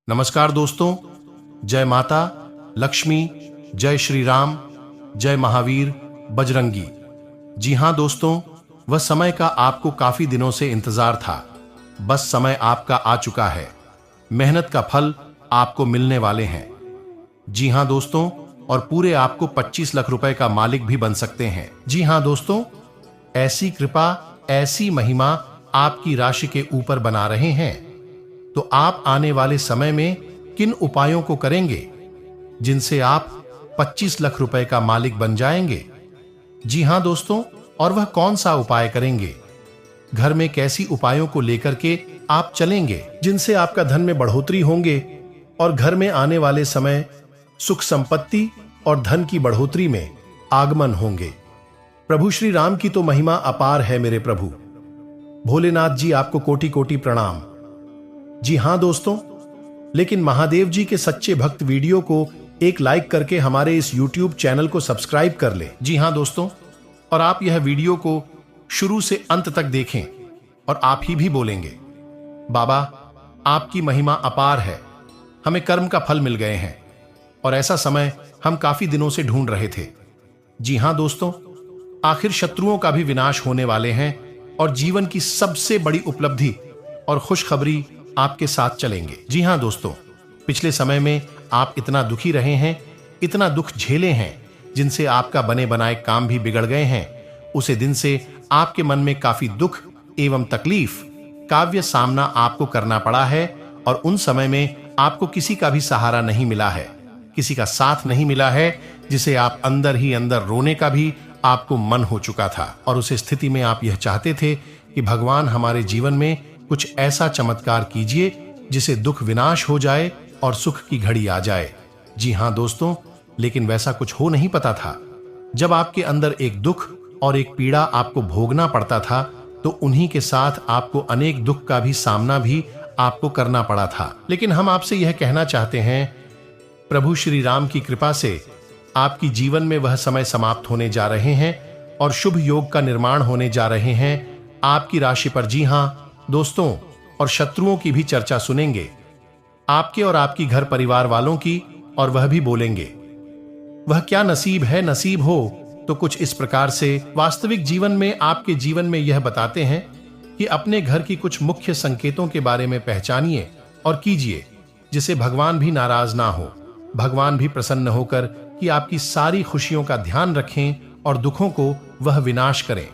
नमस्कार दोस्तों, जय माता लक्ष्मी, जय श्री राम, जय महावीर बजरंगी। जी हां दोस्तों, वह समय का आपको काफी दिनों से इंतजार था। बस समय आपका आ चुका है। मेहनत का फल आपको मिलने वाले हैं। जी हां दोस्तों, और पूरे आपको 25 लाख रुपए का मालिक भी बन सकते हैं। जी हां दोस्तों, ऐसी कृपा, ऐसी महिमा आपकी राशि के ऊपर बना रहे हैं। तो आप आने वाले समय में किन उपायों को करेंगे जिनसे आप 25 लाख रुपए का मालिक बन जाएंगे? जी हां दोस्तों, और वह कौन सा उपाय करेंगे? घर में कैसी उपायों को लेकर के आप चलेंगे जिनसे आपका धन में बढ़ोतरी होंगे और घर में आने वाले समय सुख संपत्ति और धन की बढ़ोतरी में आगमन होंगे। प्रभु श्री राम की तो महिमा अपार है मेरे प्रभु। भोलेनाथ जी आपको कोटि कोटि प्रणाम। जी हां दोस्तों, लेकिन महादेव जी के सच्चे भक्त वीडियो को एक लाइक करके हमारे इस YouTube चैनल को सब्सक्राइब कर ले। जी हां दोस्तों, और आप यह वीडियो को शुरू से अंत तक देखें और आप ही भी बोलेंगे, बाबा आपकी महिमा अपार है, हमें कर्म का फल मिल गए हैं और ऐसा समय हम काफी दिनों से ढूंढ रहे थे। जी हां दोस्तों, आखिर शत्रुओं का भी विनाश होने वाले हैं और जीवन की सबसे बड़ी उपलब्धि और खुशखबरी आपके साथ चलेंगे। जी हां दोस्तों, पिछले समय में आप इतना दुखी रहे हैं, इतना दुख झेले हैं, जिनसे आपका बने बनाए काम भी बिगड़ गए हैं। उसे दिन से आपके मन में काफी दुख एवं तकलीफ काव्य सामना आपको करना पड़ा है और उन समय में आपको किसी का भी सहारा नहीं मिला है, किसी का साथ नहीं मिला है, जिसे आप अंदर ही अंदर रोने का भी आपको मन हो चुका था। और उस स्थिति में आप यह चाहते थे कि भगवान हमारे जीवन में कुछ ऐसा चमत्कार कीजिए जिसे दुख विनाश हो जाए और सुख की घड़ी आ जाए। जी हां दोस्तों, लेकिन वैसा कुछ हो नहीं पता था। जब आपके अंदर एक दुख और एक पीड़ा आपको भोगना पड़ता था, तो उन्हीं के साथ आपको अनेक दुख का भी सामना भी आपको करना पड़ा था। लेकिन हम आपसे यह कहना चाहते हैं, प्रभु श्री राम की कृपा से आपकी जीवन में वह समय समाप्त होने जा रहे हैं और शुभ योग का निर्माण होने जा रहे हैं आपकी राशि पर। जी हां दोस्तों, और शत्रुओं की भी चर्चा सुनेंगे, आपके और आपकी घर परिवार वालों की, और वह भी बोलेंगे, वह क्या नसीब है, नसीब हो तो कुछ इस प्रकार से। वास्तविक जीवन में आपके जीवन में यह बताते हैं कि अपने घर की कुछ मुख्य संकेतों के बारे में पहचानिए और कीजिए, जिसे भगवान भी नाराज ना हो, भगवान भी प्रसन्न होकर कि आपकी सारी खुशियों का ध्यान रखें और दुखों को वह विनाश करें।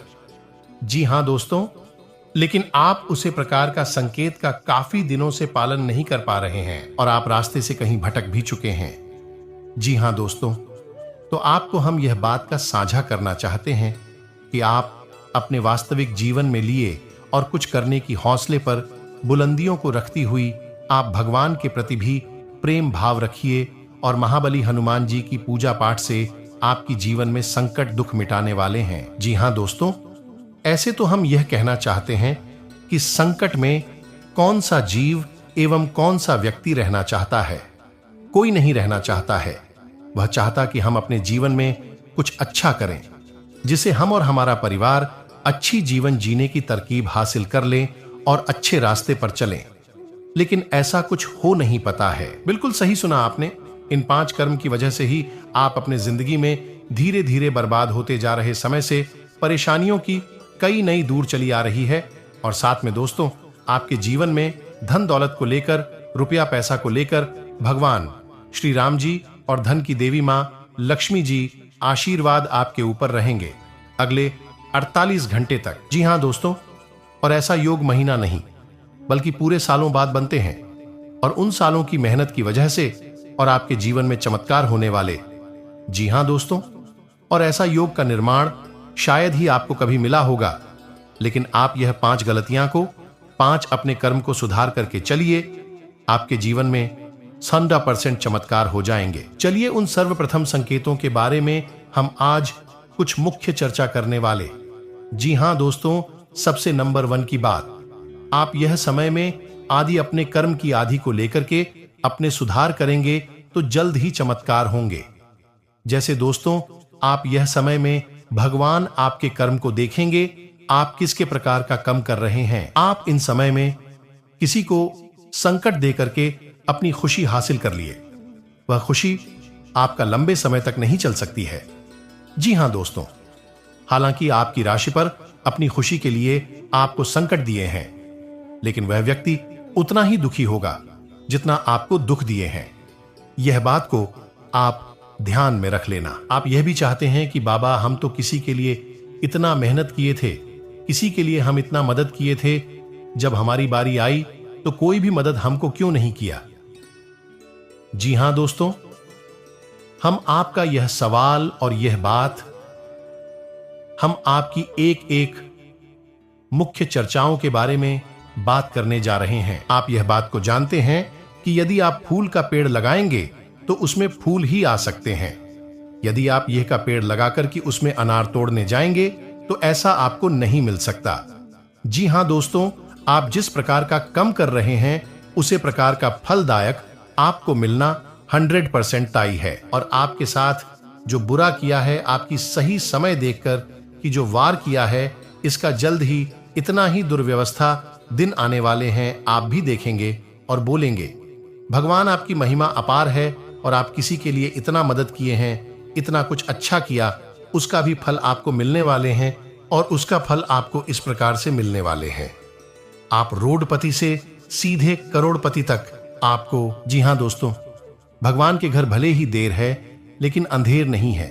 जी हां दोस्तों, लेकिन आप उसे प्रकार का संकेत का काफी दिनों से पालन नहीं कर पा रहे हैं और आप रास्ते से कहीं भटक भी चुके हैं। जी हां दोस्तों, तो आपको हम यह बात का साझा करना चाहते हैं कि आप अपने वास्तविक जीवन में लिए और कुछ करने की हौसले पर बुलंदियों को रखती हुई आप भगवान के प्रति भी प्रेम भाव रखिए और महाबली हनुमान जी की पूजा पाठ से आपकी जीवन में संकट दुख मिटाने वाले हैं। जी हां दोस्तों, ऐसे तो हम यह कहना चाहते हैं कि संकट में कौन सा जीव एवं कौन सा व्यक्ति रहना चाहता है? कोई नहीं रहना चाहता है। वह चाहता कि हम अपने जीवन में कुछ अच्छा करें, जिसे हम और हमारा परिवार अच्छी जीवन जीने की तरकीब हासिल कर लें और अच्छे रास्ते पर चलें। लेकिन ऐसा कुछ हो नहीं पता है। बिल्कुल सही सुना आपने। इन 5 कर्म की वजह से ही आप अपने जिंदगी में धीरे धीरे बर्बाद होते जा रहे समय से परेशानियों की कई नई दूर चली आ रही है। और साथ में दोस्तों, आपके जीवन में धन दौलत को लेकर, रुपया पैसा को लेकर भगवान श्री राम जी और धन की देवी मां लक्ष्मी जी आशीर्वाद आपके ऊपर रहेंगे अगले 48 घंटे तक। जी हां दोस्तों, और ऐसा योग महीना नहीं बल्कि पूरे सालों बाद बनते हैं और उन सालों की मेहनत की वजह से और आपके जीवन में चमत्कार होने वाले। जी हां दोस्तों, और ऐसा योग का निर्माण शायद ही आपको कभी मिला होगा। लेकिन आप यह 5 गलतियां को, 5 अपने कर्म को सुधार करके चलिए, आपके जीवन में 100% चमत्कार हो जाएंगे। चलिए उन सर्वप्रथम संकेतों के बारे में हम आज कुछ मुख्य चर्चा करने वाले। जी हां दोस्तों, सबसे नंबर 1 की बात, आप यह समय में आदि अपने कर्म की आदि को लेकर के अपने सुधार करेंगे तो जल्द ही चमत्कार होंगे। जैसे दोस्तों, आप यह समय में भगवान आपके कर्म को देखेंगे, आप किसके प्रकार का कर्म कर रहे हैं। आप इन समय में किसी को संकट देकर के अपनी खुशी हासिल कर लिए। वह खुशी आपका लंबे समय तक नहीं चल सकती है। जी हां दोस्तों, हालांकि आपकी राशि पर अपनी खुशी के लिए आपको संकट दिए हैं, लेकिन वह व्यक्ति उतना ही दुखी होगा जितना आपको दुख दिए हैं। यह बात को आप ध्यान में रख लेना। आप यह भी चाहते हैं कि बाबा, हम तो किसी के लिए इतना मेहनत किए थे, किसी के लिए हम इतना मदद किए थे, जब हमारी बारी आई तो कोई भी मदद हमको क्यों नहीं किया। जी हां दोस्तों, हम आपका यह सवाल और यह बात हम आपकी एक एक मुख्य चर्चाओं के बारे में बात करने जा रहे हैं। आप यह बात को जानते हैं कि यदि आप फूल का पेड़ लगाएंगे तो उसमें फूल ही आ सकते हैं। यदि आप यह का पेड़ लगाकर कि उसमें अनार तोड़ने जाएंगे तो ऐसा आपको नहीं मिल सकता। जी हां दोस्तों, आप जिस प्रकार का कम कर रहे हैं उसी प्रकार का फलदायक आपको मिलना 100% तय है। और आपके साथ जो बुरा किया है, आपकी सही समय देखकर कि जो वार किया है, इसका जल्द ही इतना ही दुर्व्यवस्था दिन आने वाले हैं। आप भी देखेंगे और बोलेंगे, भगवान आपकी महिमा अपार है और आप किसी के लिए इतना मदद किए हैं, इतना कुछ अच्छा किया, उसका भी फल आपको मिलने वाले हैं और उसका फल आपको इस प्रकार से मिलने वाले हैं। आप रोडपति से सीधे करोड़पति तक आपको। जी हां दोस्तों, भगवान के घर भले ही देर है लेकिन अंधेर नहीं है।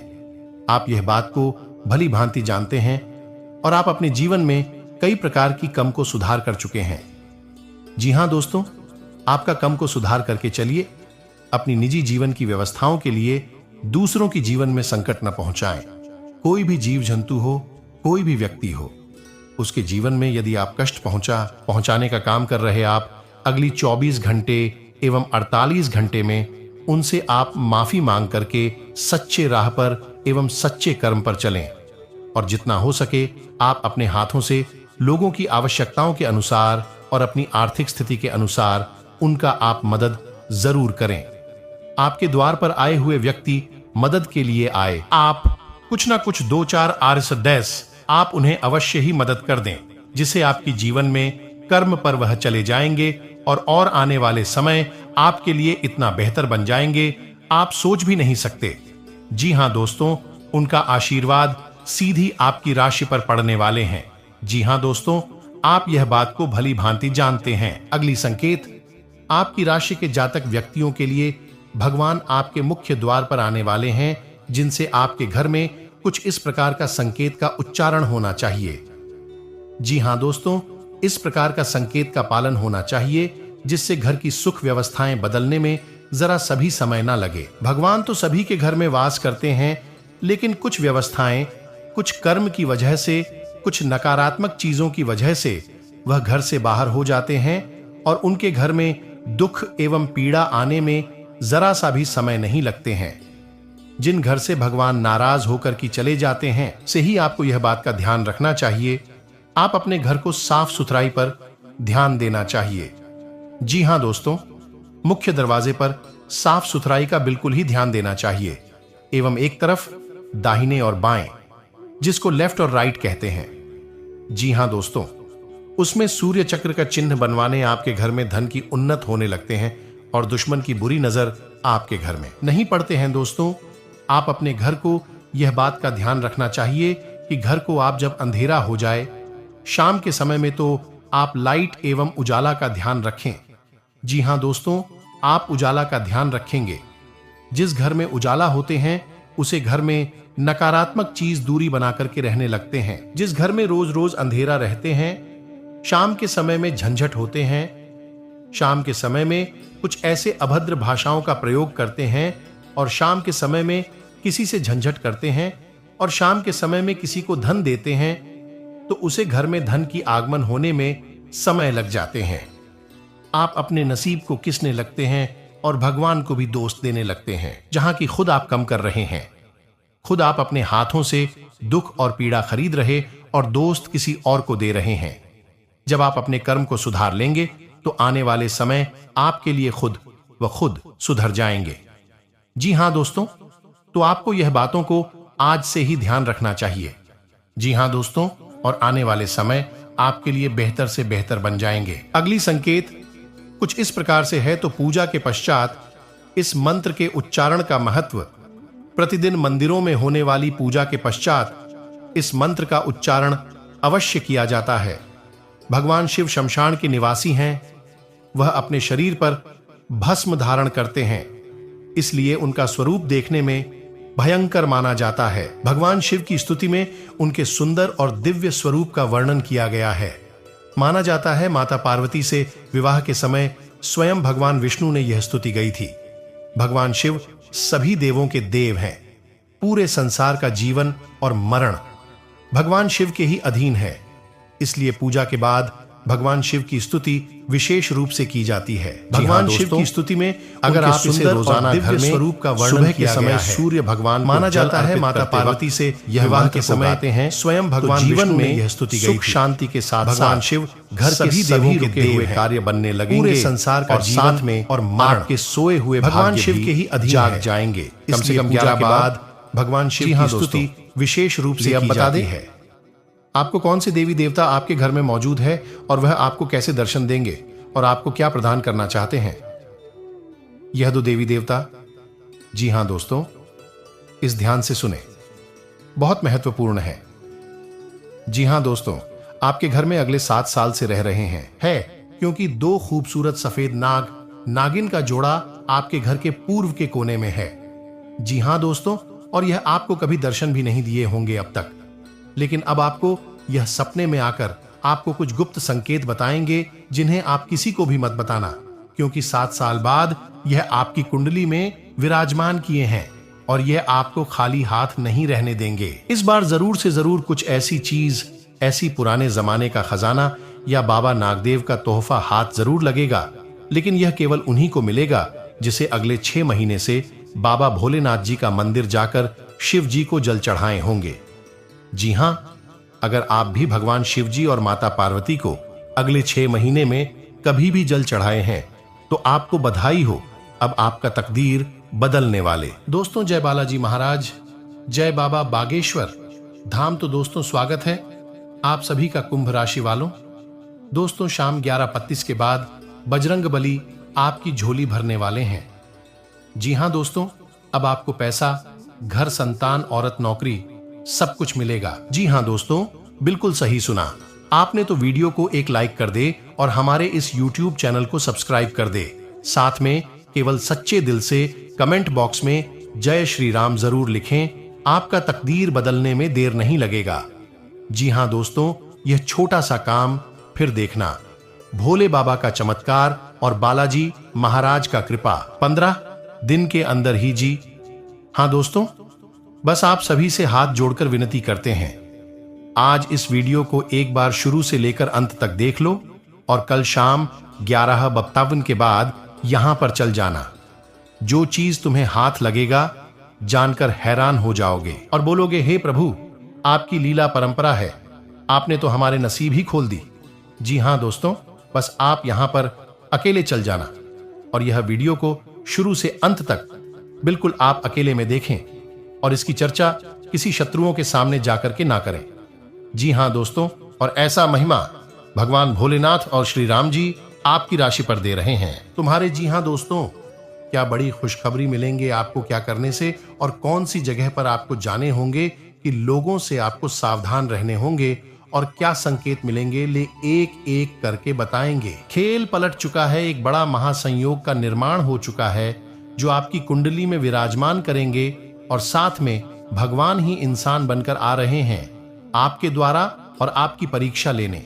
आप यह बात को भली भांति जानते हैं और आप अपने जीवन में कई प्रकार की कम को सुधार कर चुके हैं। जी हां दोस्तों, आपका कम को सुधार करके चलिए। अपनी निजी जीवन की व्यवस्थाओं के लिए दूसरों की जीवन में संकट न पहुंचाएं। कोई भी जीव जंतु हो, कोई भी व्यक्ति हो, उसके जीवन में यदि आप कष्ट पहुंचाने का काम कर रहे, आप अगली 24 घंटे एवं 48 घंटे में उनसे आप माफी मांग करके सच्चे राह पर एवं सच्चे कर्म पर चलें। और जितना हो सके आप अपने हाथों से लोगों की आवश्यकताओं के अनुसार और अपनी आर्थिक स्थिति के अनुसार उनका आप मदद जरूर करें। आपके द्वार पर आए हुए व्यक्ति मदद के लिए आए, आप कुछ ना कुछ 2-4 आर्यसदेश आप उन्हें अवश्य ही मदद कर दें, जिससे आपकी जीवन में कर्म पर वह चले जाएंगे और आने वाले समय आपके लिए इतना बेहतर बन जाएंगे, आप सोच भी नहीं सकते। जी हां दोस्तों, उनका आशीर्वाद सीधी आपकी राशि पर पड़ने वाले हैं। जी हां दोस्तों, आप यह बात को भली भांति जानते हैं। अगली संकेत, आपकी राशि के जातक व्यक्तियों के लिए भगवान आपके मुख्य द्वार पर आने वाले हैं, जिनसे आपके घर में कुछ इस प्रकार का संकेत का उच्चारण होना चाहिए। जी हां दोस्तों, इस प्रकार का संकेत का पालन होना चाहिए जिससे घर की सुख व्यवस्थाएं बदलने में जरा सभी समय ना लगे। भगवान तो सभी के घर में वास करते हैं, लेकिन कुछ व्यवस्थाएं, कुछ कर्म की वजह से, कुछ नकारात्मक चीजों की वजह से वह घर से बाहर हो जाते हैं और उनके घर में दुख एवं पीड़ा आने में जरा सा भी समय नहीं लगते हैं। जिन घर से भगवान नाराज होकर की चले जाते हैं, से ही आपको यह बात का ध्यान रखना चाहिए। आप अपने घर को साफ सुथराई पर ध्यान देना चाहिए। जी हां दोस्तों, मुख्य दरवाजे पर साफ सुथराई का बिल्कुल ही ध्यान देना चाहिए एवं एक तरफ दाहिने और बाएं, जिसको लेफ्ट और राइट कहते हैं। जी हां दोस्तों, उसमें सूर्य चक्र का चिन्ह बनवाने आपके घर में धन की उन्नत होने लगते हैं और दुश्मन की बुरी नजर आपके घर में नहीं पड़ते हैं। दोस्तों, आप अपने घर को यह बात का ध्यान रखना चाहिए कि घर को आप जब अंधेरा हो जाए, शाम के समय में, तो आप लाइट एवं उजाला का ध्यान रखें। जी हां दोस्तों, आप उजाला का ध्यान रखेंगे। जिस घर में उजाला होते हैं उसे घर में नकारात्मक चीज दूरी बना करके रहने लगते हैं। जिस घर में रोज रोज अंधेरा रहते हैं, शाम के समय में झंझट होते हैं, शाम के समय में कुछ ऐसे अभद्र भाषाओं का प्रयोग करते हैं और शाम के समय में किसी से झंझट करते हैं और शाम के समय में किसी को धन देते हैं, तो उसे घर में धन की आगमन होने में समय लग जाते हैं। आप अपने नसीब को किसने लगते हैं और भगवान को भी दोष देने लगते हैं, जहां की खुद आप कम कर रहे हैं। खुद आप अपने हाथों से दुख और पीड़ा खरीद रहे और दोस्त किसी और को दे रहे हैं। जब आप अपने कर्म को सुधार लेंगे तो आने वाले समय आपके लिए खुद सुधर जाएंगे। जी हां दोस्तों, तो आपको यह बातों को आज से ही ध्यान रखना चाहिए। जी हां दोस्तों, और आने वाले समय आपके लिए बेहतर से बेहतर बन जाएंगे। अगली संकेत, कुछ इस प्रकार से है। तो पूजा के पश्चात इस मंत्र के उच्चारण का महत्व। प्रतिदिन मंदिरों में होने वाली पूजा के पश्चात इस मंत्र का उच्चारण अवश्य किया जाता है। भगवान शिव शमशान के निवासी हैं। वह अपने शरीर पर भस्म धारण करते हैं, इसलिए उनका स्वरूप देखने में भयंकर माना जाता है। भगवान शिव की स्तुति में उनके सुंदर और दिव्य स्वरूप का वर्णन किया गया है। माना जाता है माता पार्वती से विवाह के समय स्वयं भगवान विष्णु ने यह स्तुति गाई थी। भगवान शिव सभी देवों के देव हैं। पूरे संसार का जीवन और मरण भगवान शिव के ही अधीन है, इसलिए पूजा के बाद भगवान शिव की स्तुति विशेष रूप से की जाती है। भगवान शिव की स्तुति में अगर आप इसे रोजाना घर में स्वरूप का वर्णन के समय सूर्य भगवान माना जाता है, माता पार्वती से विवाह के समय आते हैं, स्वयं भगवान जीवन में यह स्तुति सुख शांति के साथ भगवान शिव घर सभी देवों के रुके हुए कार्य बनने लगेंगे। पूरे संसार का साथ में और मार के सोए हुए भगवान शिव के ही अधीन जाग जाएंगे। कम से कम 11 के बाद भगवान शिव की स्तुति विशेष रूप से अब बता दी है। आपको कौन से देवी देवता आपके घर में मौजूद है और वह आपको कैसे दर्शन देंगे और आपको क्या प्रदान करना चाहते हैं? यह दो देवी देवता, जी हां दोस्तों, इस ध्यान से सुने, बहुत महत्वपूर्ण है। जी हां दोस्तों, आपके घर में अगले 7 साल से रह रहे हैं, है क्योंकि 2 खूबसूरत सफेद नागिन का जोड़ा आपके घर के पूर्व के कोने में है। जी हां दोस्तों, और यह आपको कभी दर्शन भी नहीं दिए होंगे अब तक, लेकिन अब आपको यह सपने में आकर आपको कुछ गुप्त संकेत बताएंगे, जिन्हें आप किसी को भी मत बताना, क्योंकि 7 साल बाद यह आपकी कुंडली में विराजमान किए हैं और यह आपको खाली हाथ नहीं रहने देंगे। इस बार जरूर से जरूर कुछ ऐसी चीज, ऐसी पुराने जमाने का खजाना या बाबा नागदेव का तोहफा हाथ जरूर लगेगा, लेकिन यह केवल उन्हीं को मिलेगा जिसे अगले 6 महीने से बाबा भोलेनाथ जी का मंदिर जाकर शिव जी को जल चढ़ाए होंगे। जी हां, अगर आप भी भगवान शिव जी और माता पार्वती को अगले 6 महीने में कभी भी जल चढ़ाए हैं तो आपको बधाई हो, अब आपका तकदीर बदलने वाले। दोस्तों, जय बालाजी महाराज, जय बाबा बागेश्वर धाम। तो दोस्तों, स्वागत है आप सभी का कुंभ राशि वालों। दोस्तों, शाम 11:35 के बाद बजरंग बली आपकी झोली भरने वाले हैं। जी हां दोस्तों, अब आपको पैसा, घर, संतान, औरत, नौकरी सब कुछ मिलेगा। जी हां दोस्तों, बिल्कुल सही सुना आपने। तो वीडियो को एक लाइक कर दे और हमारे इस YouTube चैनल को सब्सक्राइब कर दे। साथ में केवल सच्चे दिल से कमेंट बॉक्स में जय श्री राम जरूर लिखें, आपका तकदीर बदलने में देर नहीं लगेगा। जी हां दोस्तों, यह छोटा सा काम फिर देखना, भोले बाबा का चमत्कार और बालाजी महाराज का कृपा 15 दिन के अंदर ही। जी हां दोस्तों, बस आप सभी से हाथ जोड़कर विनती करते हैं, आज इस वीडियो को एक बार शुरू से लेकर अंत तक देख लो और कल शाम 11:52 के बाद यहां पर चल जाना। जो चीज तुम्हें हाथ लगेगा जानकर हैरान हो जाओगे और बोलोगे, हे प्रभु, आपकी लीला परंपरा है, आपने तो हमारे नसीब ही खोल दी। जी हां दोस्तों, बस आप यहां पर अकेले चल जाना और यह वीडियो को शुरू से अंत तक बिल्कुल आप अकेले में देखें और इसकी चर्चा किसी शत्रुओं के सामने जाकर के ना करें। जी हां दोस्तों, और ऐसा महिमा भगवान भोलेनाथ और श्री राम जी आपकी राशि पर दे रहे हैं तुम्हारे। जी हां दोस्तों, क्या बड़ी खुशखबरी मिलेंगे आपको क्या करने से और कौन सी जगह पर आपको जाने होंगे कि लोगों से आपको सावधान रहने होंगे और क्या संकेत मिलेंगे, ले एक एक करके बताएंगे। खेल पलट चुका है, एक बड़ा महासंयोग का निर्माण हो चुका है जो आपकी कुंडली में विराजमान करेंगे और साथ में भगवान ही इंसान बनकर आ रहे हैं आपके द्वारा और आपकी परीक्षा लेने।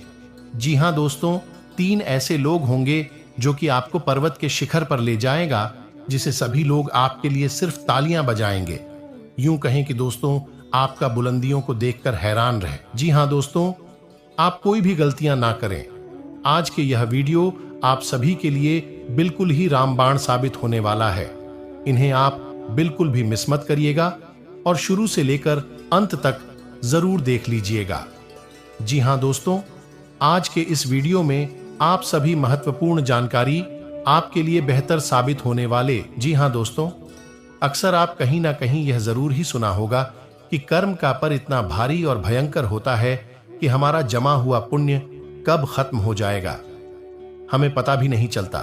जी हां दोस्तों, 3 ऐसे लोग होंगे जो कि आपको पर्वत के शिखर पर ले जाएगा, जिसे सभी लोग आपके लिए सिर्फ तालियां बजाएंगे। यूं कहें कि दोस्तों, आपका बुलंदियों को देखकर हैरान रहे। जी हां दोस्तों, आप कोई भी गलतियां ना करें। आज के यह वीडियो आप सभी के लिए बिल्कुल ही रामबाण साबित होने वाला है। इन्हें आप बिल्कुल भी मिस मत करिएगा और शुरू से लेकर अंत तक जरूर देख लीजिएगा। जी हां दोस्तों, आज के इस वीडियो में आप सभी महत्वपूर्ण जानकारी आपके लिए बेहतर साबित होने वाले। जी हां दोस्तों, अक्सर आप कहीं ना कहीं यह जरूर ही सुना होगा कि कर्म का पर इतना भारी और भयंकर होता है कि हमारा जमा हुआ पुण्य कब खत्म हो जाएगा हमें पता भी नहीं चलता।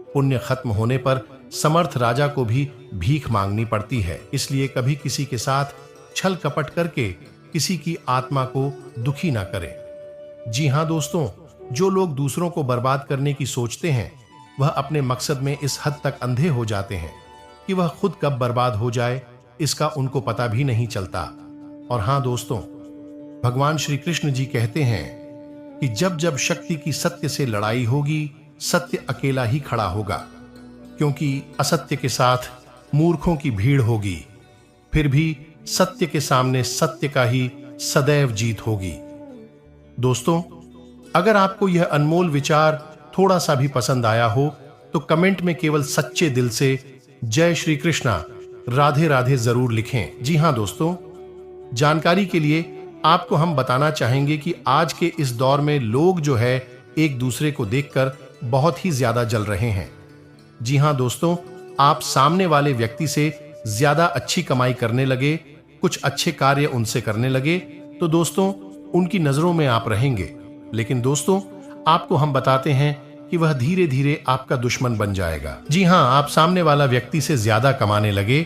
पुण्य खत्म होने पर समर्थ राजा को भी भीख मांगनी पड़ती है। इसलिए कभी किसी के साथ छल कपट करके किसी की आत्मा को दुखी ना करें। जी हाँ दोस्तों, जो लोग दूसरों को बर्बाद करने की सोचते हैं वह अपने मकसद में इस हद तक अंधे हो जाते हैं कि वह खुद कब बर्बाद हो जाए इसका उनको पता भी नहीं चलता। और हाँ दोस्तों, भगवान श्री कृष्ण जी कहते हैं कि जब जब शक्ति की सत्य से लड़ाई होगी, सत्य अकेला ही खड़ा होगा, क्योंकि असत्य के साथ मूर्खों की भीड़ होगी। फिर भी सत्य के सामने सत्य का ही सदैव जीत होगी। दोस्तों, अगर आपको यह अनमोल विचार थोड़ा सा भी पसंद आया हो तो कमेंट में केवल सच्चे दिल से जय श्री कृष्णा, राधे राधे जरूर लिखें। जी हाँ दोस्तों, जानकारी के लिए आपको हम बताना चाहेंगे कि आज के इस दौर में लोग जो है एक दूसरे को देखकर बहुत ही ज्यादा जल रहे हैं। जी हाँ दोस्तों, आप सामने वाले व्यक्ति से ज्यादा अच्छी कमाई करने लगे, कुछ अच्छे कार्य उनसे करने लगे तो दोस्तों उनकी नजरों में आप रहेंगे। लेकिन दोस्तों, आपको हम बताते हैं कि वह धीरे धीरे आपका दुश्मन बन जाएगा। जी हाँ, आप सामने वाला व्यक्ति से ज्यादा कमाने लगे,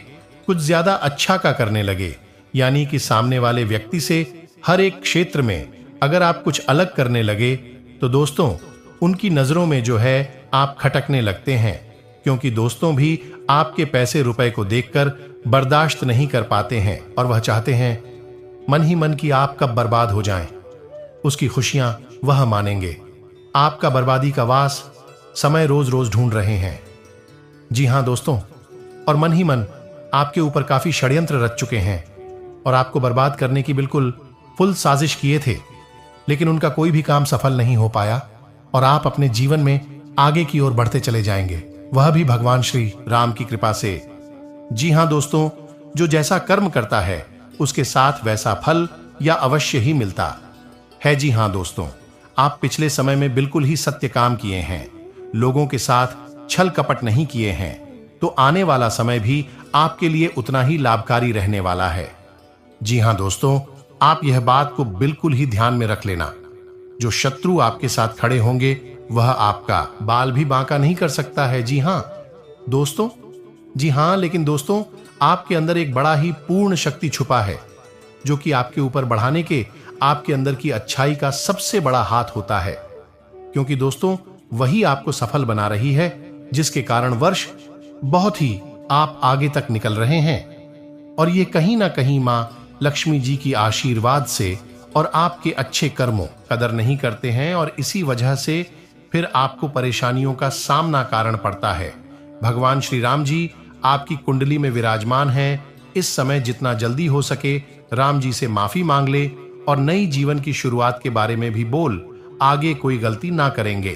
कुछ ज्यादा अच्छा का करने लगे, यानी कि सामने वाले व्यक्ति से हर एक क्षेत्र में अगर आप कुछ अलग करने लगे तो दोस्तों उनकी नजरों में जो है आप खटकने लगते हैं, क्योंकि दोस्तों भी आपके पैसे रुपए को देखकर बर्दाश्त नहीं कर पाते हैं और वह चाहते हैं मन ही मन की आप कब बर्बाद हो जाएं। उसकी खुशियां वह मानेंगे, आपका बर्बादी का वास समय रोज रोज ढूंढ रहे हैं। जी हां दोस्तों, और मन ही मन आपके ऊपर काफी षड्यंत्र रच चुके हैं और आपको बर्बाद करने की बिल्कुल फुल साजिश किए थे, लेकिन उनका कोई भी काम सफल नहीं हो पाया और आप अपने जीवन में आगे की ओर बढ़ते चले जाएंगे, वह भी भगवान श्री राम की कृपा से। जी हां दोस्तों, जो जैसा कर्म करता है उसके साथ वैसा फल या अवश्य ही मिलता है। जी हां दोस्तों, आप पिछले समय में बिल्कुल ही सत्य काम किए हैं, लोगों के साथ छल कपट नहीं किए हैं, तो आने वाला समय भी आपके लिए उतना ही लाभकारी रहने वाला है। जी हां दोस्तों, आप यह बात को बिल्कुल ही ध्यान में रख लेना, जो शत्रु आपके साथ खड़े होंगे वह आपका बाल भी बांका नहीं कर सकता है। जी हां दोस्तों, जी हां, लेकिन दोस्तों आपके अंदर एक बड़ा ही पूर्ण शक्ति छुपा है, जो कि आपके ऊपर बढ़ाने के आपके अंदर की अच्छाई का सबसे बड़ा हाथ होता है, क्योंकि दोस्तों वही आपको सफल बना रही है, जिसके कारण वर्ष बहुत ही आप आगे तक निकल रहे हैं। और ये कहीं ना कहीं मां लक्ष्मी जी की आशीर्वाद से और आपके अच्छे कर्मों कदर नहीं करते हैं, और इसी वजह से फिर आपको परेशानियों का सामना कारण पड़ता है। भगवान श्री राम जी आपकी कुंडली में विराजमान हैं। इस समय जितना जल्दी हो सके राम जी से माफी मांग ले और नई जीवन की शुरुआत के बारे में भी बोल आगे कोई गलती ना करेंगे।